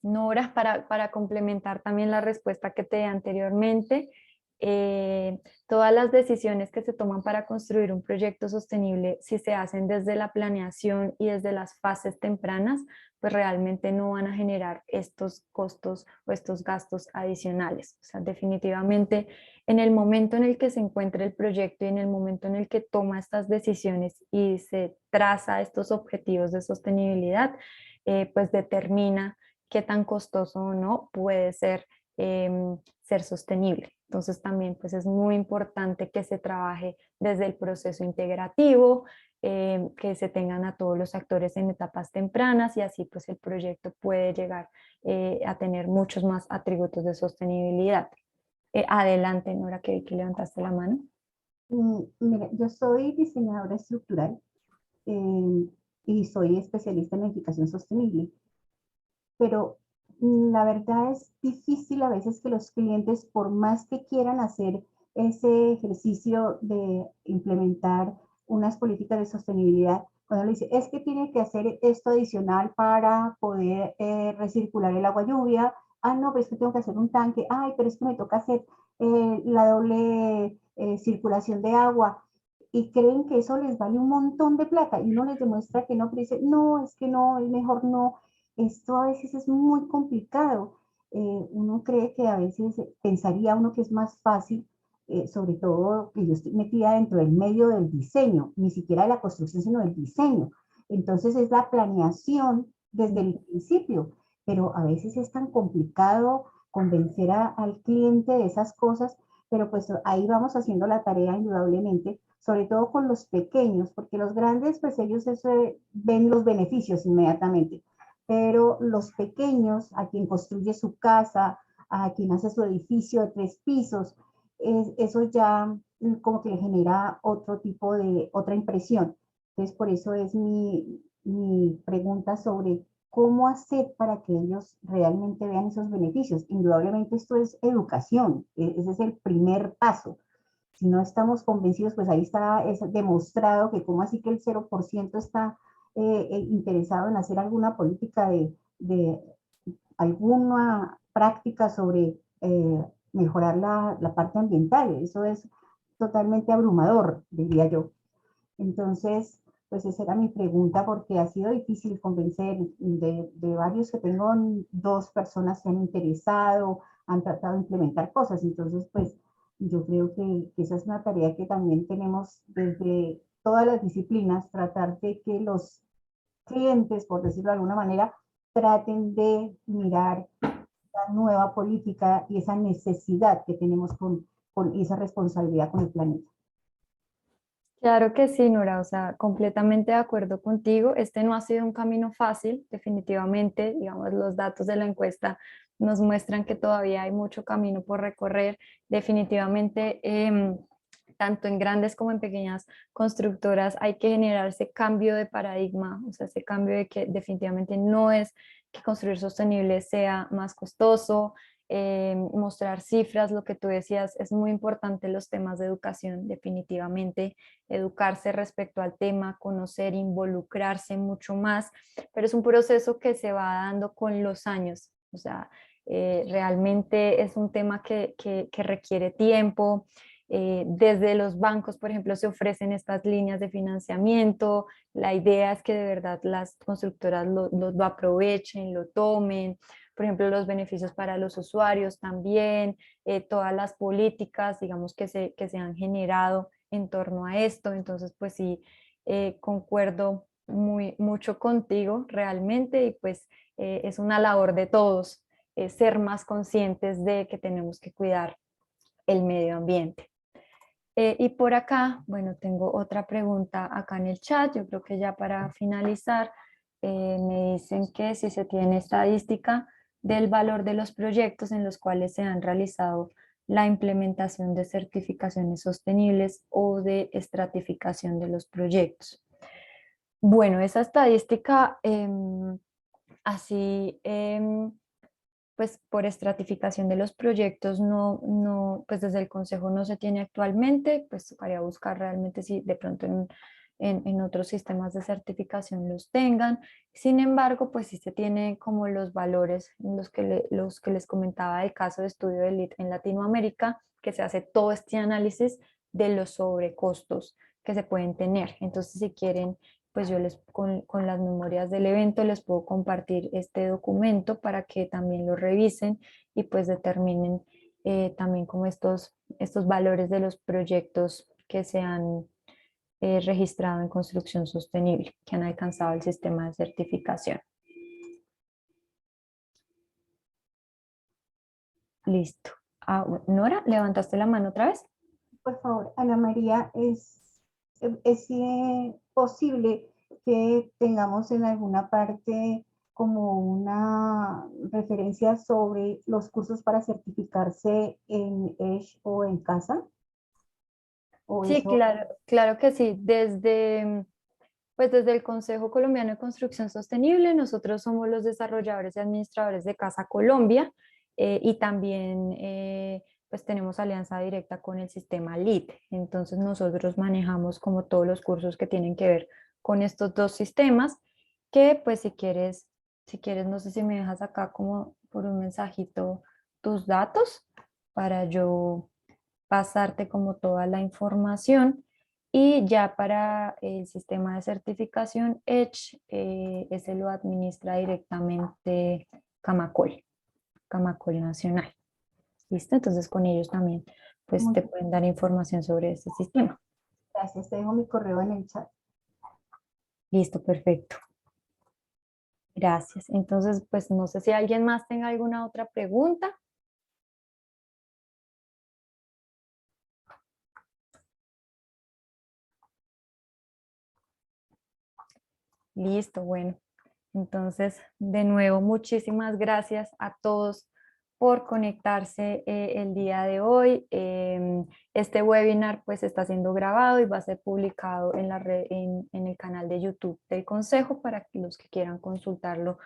Nora, para complementar también la respuesta que te di anteriormente, todas las decisiones que se toman para construir un proyecto sostenible, si se hacen desde la planeación y desde las fases tempranas, pues realmente no van a generar estos costos o estos gastos adicionales. O sea, definitivamente en el momento en el que se encuentra el proyecto y en el momento en el que toma estas decisiones y se traza estos objetivos de sostenibilidad, pues determina qué tan costoso o no puede ser ser sostenible. Entonces también pues es muy importante que se trabaje desde el proceso integrativo, que se tengan a todos los actores en etapas tempranas y así pues el proyecto puede llegar a tener muchos más atributos de sostenibilidad. Adelante, Nora, que vi que levantaste la mano. Mira, yo soy diseñadora estructural eh, y soy especialista en edificación sostenible, pero la verdad es difícil a veces que los clientes, por más que quieran hacer ese ejercicio de implementar unas políticas de sostenibilidad, cuando le dice, es que tiene que hacer esto adicional para poder recircular el agua lluvia, no, pero es que tengo que hacer un tanque, ay, pero es que me toca hacer la doble circulación de agua, y creen que eso les vale un montón de plata, y uno les demuestra que no, pero dice, no, es que no, es mejor no. Esto a veces es muy complicado. Uno cree que a veces pensaría uno que es más fácil, sobre todo que yo estoy metida dentro del medio del diseño, ni siquiera de la construcción, sino del diseño. Entonces es la planeación desde el principio, pero a veces es tan complicado convencer al cliente de esas cosas, pero pues ahí vamos haciendo la tarea indudablemente, sobre todo con los pequeños, porque los grandes, pues ellos eso, ven los beneficios inmediatamente, pero los pequeños, a quien construye su casa, a quien hace su edificio de 3 pisos, eso ya como que le genera otro tipo de, otra impresión. Entonces, por eso es mi pregunta sobre cómo hacer para que ellos realmente vean esos beneficios. Indudablemente esto es educación, ese es el primer paso. Si no estamos convencidos, pues ahí está es demostrado que como así que el 0% está interesado en hacer alguna política de alguna práctica sobre mejorar la parte ambiental. Eso es totalmente abrumador, diría yo. Entonces, pues esa era mi pregunta porque ha sido difícil convencer de varios que tengo, 2 personas que han interesado, han tratado de implementar cosas. Entonces, pues yo creo que esa es una tarea que también tenemos desde todas las disciplinas, tratar de que los clientes, por decirlo de alguna manera, traten de mirar la nueva política y esa necesidad que tenemos con esa responsabilidad con el planeta. Claro que sí, Nora, o sea, completamente de acuerdo contigo. Este no ha sido un camino fácil, definitivamente. Digamos, los datos de la encuesta nos muestran que todavía hay mucho camino por recorrer. Definitivamente, tanto en grandes como en pequeñas constructoras, hay que generar ese cambio de paradigma, o sea, ese cambio de que definitivamente no es que construir sostenible sea más costoso, mostrar cifras, lo que tú decías, es muy importante los temas de educación, definitivamente educarse respecto al tema, conocer, involucrarse mucho más, pero es un proceso que se va dando con los años, o sea, realmente es un tema que requiere tiempo. Desde los bancos, por ejemplo, se ofrecen estas líneas de financiamiento. La idea es que de verdad las constructoras lo aprovechen, lo tomen. Por ejemplo, los beneficios para los usuarios también, todas las políticas, digamos, que se han generado en torno a esto. Entonces, pues sí, concuerdo mucho contigo realmente y pues es una labor de todos ser más conscientes de que tenemos que cuidar el medio ambiente. Y por acá, bueno, tengo otra pregunta acá en el chat. Yo creo que ya para finalizar, me dicen que si se tiene estadística del valor de los proyectos en los cuales se han realizado la implementación de certificaciones sostenibles o de estratificación de los proyectos. Bueno, esa estadística, así, pues por estratificación de los proyectos pues desde el Consejo no se tiene actualmente, pues tocaría buscar realmente si de pronto en otros sistemas de certificación los tengan. Sin embargo, pues sí se tiene como los valores, los que les comentaba del caso de estudio de LEED en Latinoamérica, que se hace todo este análisis de los sobrecostos que se pueden tener. Entonces, si quieren, pues yo con las memorias del evento les puedo compartir este documento para que también lo revisen y pues determinen también como estos valores de los proyectos que se han registrado en construcción sostenible, que han alcanzado el sistema de certificación. Listo. Nora, ¿levantaste la mano otra vez? Por favor, Ana María, es posible que tengamos en alguna parte como una referencia sobre los cursos para certificarse en ESH o en casa? ¿O Sí, eso? claro que sí. Pues desde el Consejo Colombiano de Construcción Sostenible, nosotros somos los desarrolladores y administradores de Casa Colombia y también pues tenemos alianza directa con el sistema LEED. Entonces nosotros manejamos como todos los cursos que tienen que ver con estos dos sistemas, que pues si quieres, no sé si me dejas acá como por un mensajito tus datos para yo pasarte como toda la información. Y ya para el sistema de certificación Edge, ese lo administra directamente Camacol, Camacol Nacional. ¿Listo? Entonces con ellos también pues te Muchas pueden dar información sobre este sistema. gracias. Te dejo mi correo en el chat. Listo, perfecto. Gracias. Entonces, pues no sé si alguien más tenga alguna otra pregunta. Listo, bueno. Entonces, de nuevo, muchísimas gracias a todos por conectarse el día de hoy. Este webinar pues está siendo grabado y va a ser publicado en en el canal de YouTube del Consejo para los que quieran consultarlo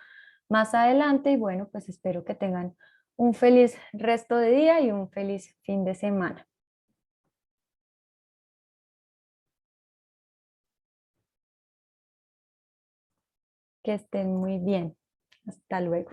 más adelante. Y bueno, pues espero que tengan un feliz resto de día y un feliz fin de semana. Que estén muy bien. Hasta luego.